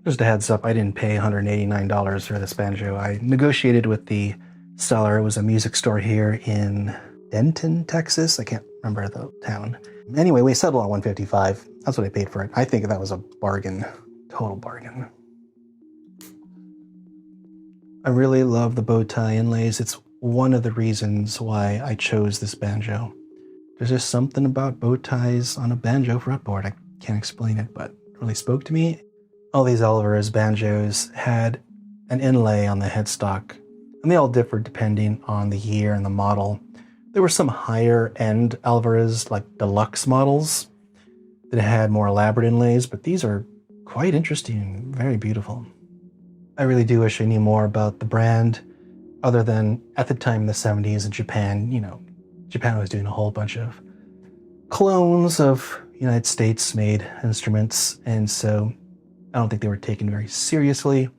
Just a heads up, I didn't pay $189 for this banjo. I negotiated with the seller. It was a music store here in Denton, Texas. I can't remember the town. Anyway, we settled on $155. That's what I paid for it. I think that was a bargain, total bargain. I really love the bow tie inlays. It's one of the reasons why I chose this banjo. There's just something about bow ties on a banjo fretboard. I can't explain it, but it really spoke to me. All these Alvarez banjos had an inlay on the headstock, and they all differed depending on the year and the model. There were some higher end Alvarez, like deluxe models, that had more elaborate inlays, but these are quite interesting, very beautiful. I really do wish I knew more about the brand, other than at the time in the 70s in Japan, Japan was doing a whole bunch of clones of United States made instruments, and so I don't think they were taken very seriously.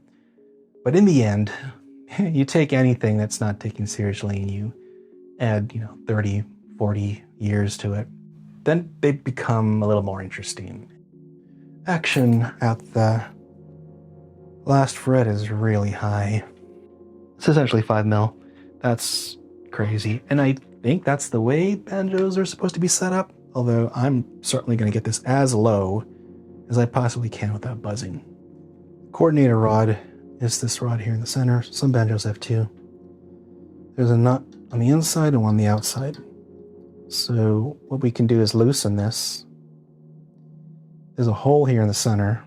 But in the end, you take anything that's not taken seriously and you add, 30, 40 years to it, then they become a little more interesting. Action at the last fret is really high. It's essentially 5 mil. That's crazy. And I think that's the way banjos are supposed to be set up, although I'm certainly going to get this as low as I possibly can without buzzing. Coordinator rod is this rod here in the center. Some banjos have two. There's a nut on the inside and one on the outside. So what we can do is loosen this. There's a hole here in the center.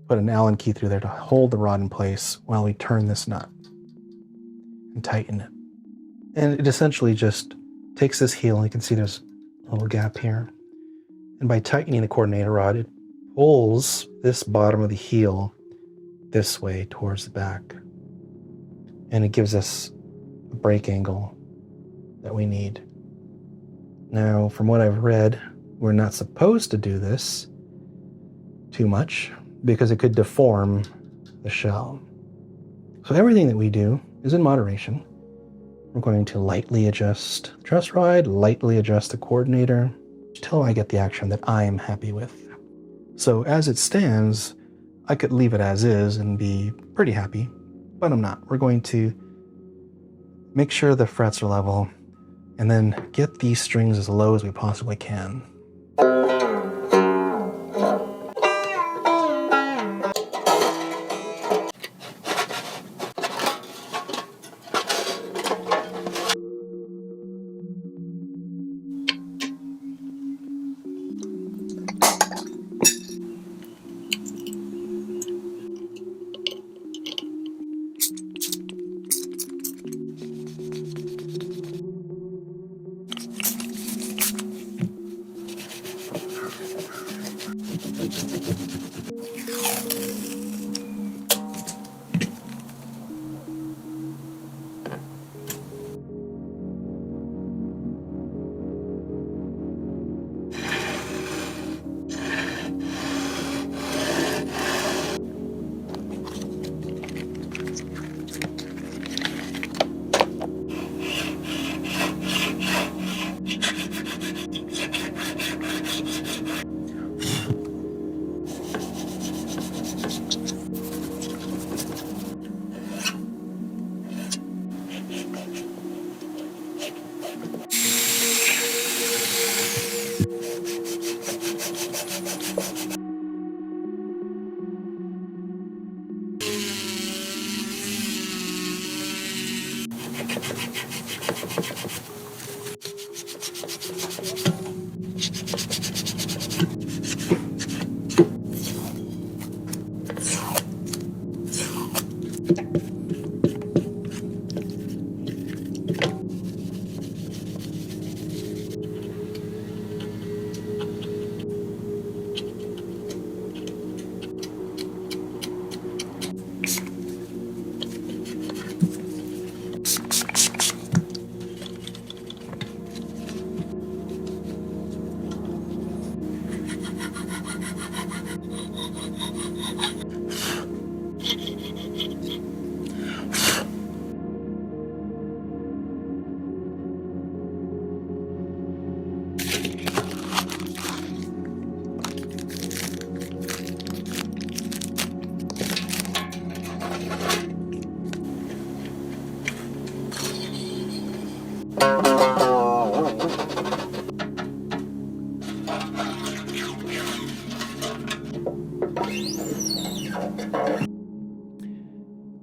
Put an Allen key through there to hold the rod in place while we turn this nut and tighten it. And it essentially just takes this heel, and you can see there's a little gap here. And by tightening the coordinator rod, it pulls this bottom of the heel this way towards the back. And it gives us a break angle that we need. Now, from what I've read, we're not supposed to do this too much because it could deform the shell. So everything that we do is in moderation. We're going to lightly adjust the truss rod, lightly adjust the coordinator until I get the action that I am happy with. So as it stands, I could leave it as is and be pretty happy, but I'm not. We're going to make sure the frets are level and then get these strings as low as we possibly can.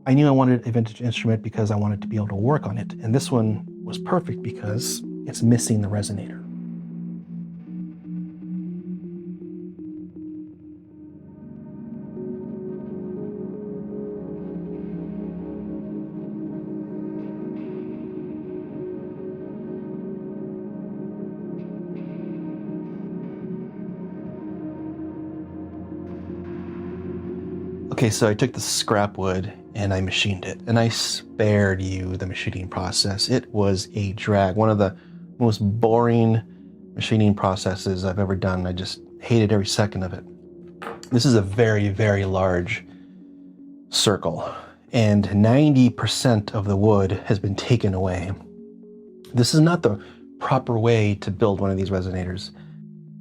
I knew I wanted a vintage instrument because I wanted to be able to work on it, and this one was perfect because it's missing the resonator. Okay, so I took the scrap wood and I machined it, and I spared you the machining process. It was a drag, one of the most boring machining processes I've ever done. I just hated every second of it. This is a very, very large circle, and 90% of the wood has been taken away. This is not the proper way to build one of these resonators.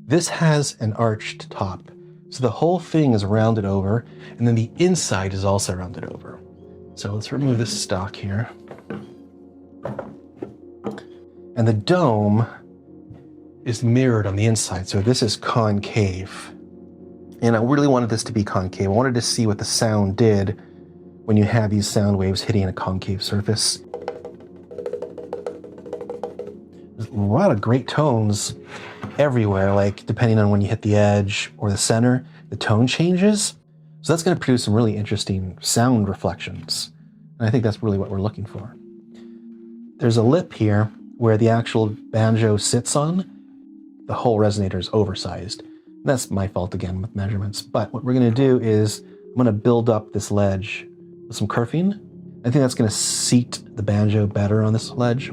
This has an arched top, so the whole thing is rounded over, and then the inside is also rounded over. So let's remove this stock here. And the dome is mirrored on the inside, so this is concave. And I really wanted this to be concave. I wanted to see what the sound did when you have these sound waves hitting a concave surface. There's a lot of great tones everywhere, like depending on when you hit the edge or the center, the tone changes. So that's going to produce some really interesting sound reflections. And I think that's really what we're looking for. There's a lip here where the actual banjo sits on. The whole resonator is oversized. That's my fault again with measurements. But what we're going to do is I'm going to build up this ledge with some kerfing. I think that's going to seat the banjo better on this ledge.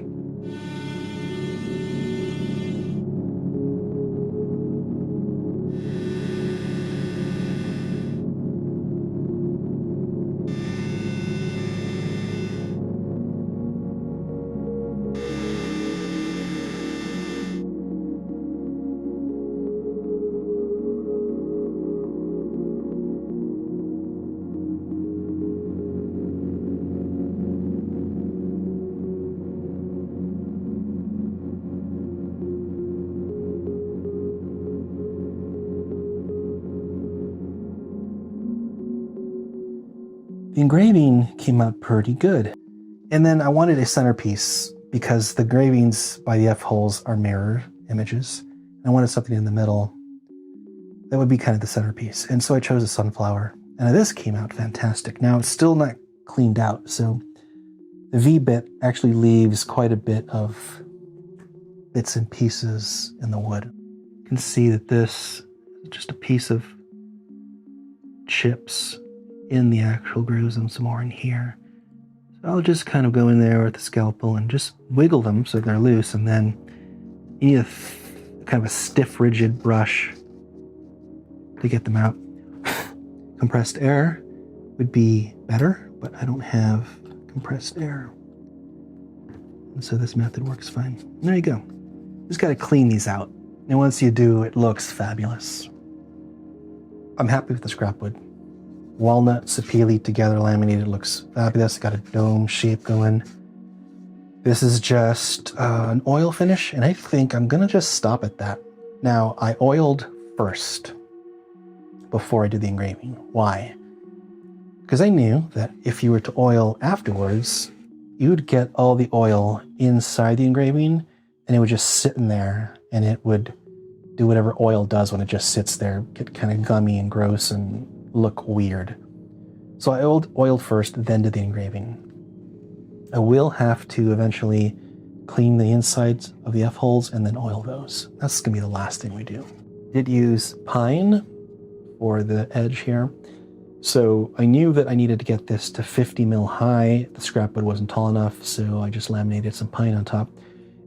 The engraving came out pretty good. And then I wanted a centerpiece because the engravings by the F-holes are mirror images. I wanted something in the middle that would be kind of the centerpiece. And so I chose a sunflower. And this came out fantastic. Now it's still not cleaned out, so the V-bit actually leaves quite a bit of bits and pieces in the wood. You can see that this is just a piece of chips in the actual grooves and some more in here. So I'll just kind of go in there with the scalpel and just wiggle them so they're loose, and then you need a kind of a stiff, rigid brush to get them out. Compressed air would be better, but I don't have compressed air. And so this method works fine. And there you go. Just got to clean these out. And once you do, it looks fabulous. I'm happy with the scrap wood. Walnut, sapele together laminated looks fabulous. Got a dome shape going. This is just an oil finish, and I think I'm gonna just stop at that. Now, I oiled first before I did the engraving. Why? Because I knew that if you were to oil afterwards, you would get all the oil inside the engraving, and it would just sit in there, and it would do whatever oil does when it just sits there, get kind of gummy and gross and look weird. So I oiled first, then did the engraving. I will have to eventually clean the insides of the F-holes and then oil those. That's gonna be the last thing we do. Did use pine for the edge here. So I knew that I needed to get this to 50 mil high. The scrap wood wasn't tall enough, so I just laminated some pine on top.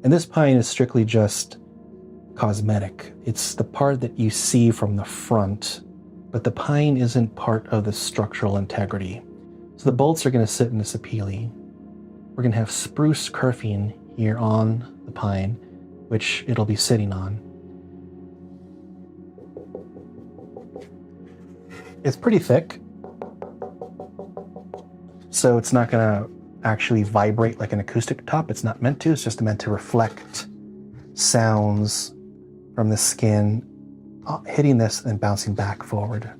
And this pine is strictly just cosmetic. It's the part that you see from the front, but the pine isn't part of the structural integrity. So the bolts are going to sit in this appealie. We're going to have spruce kerfing here on the pine, which it'll be sitting on. It's pretty thick, so it's not going to actually vibrate like an acoustic top. It's not meant to. It's just meant to reflect sounds from the skin hitting this and bouncing back forward.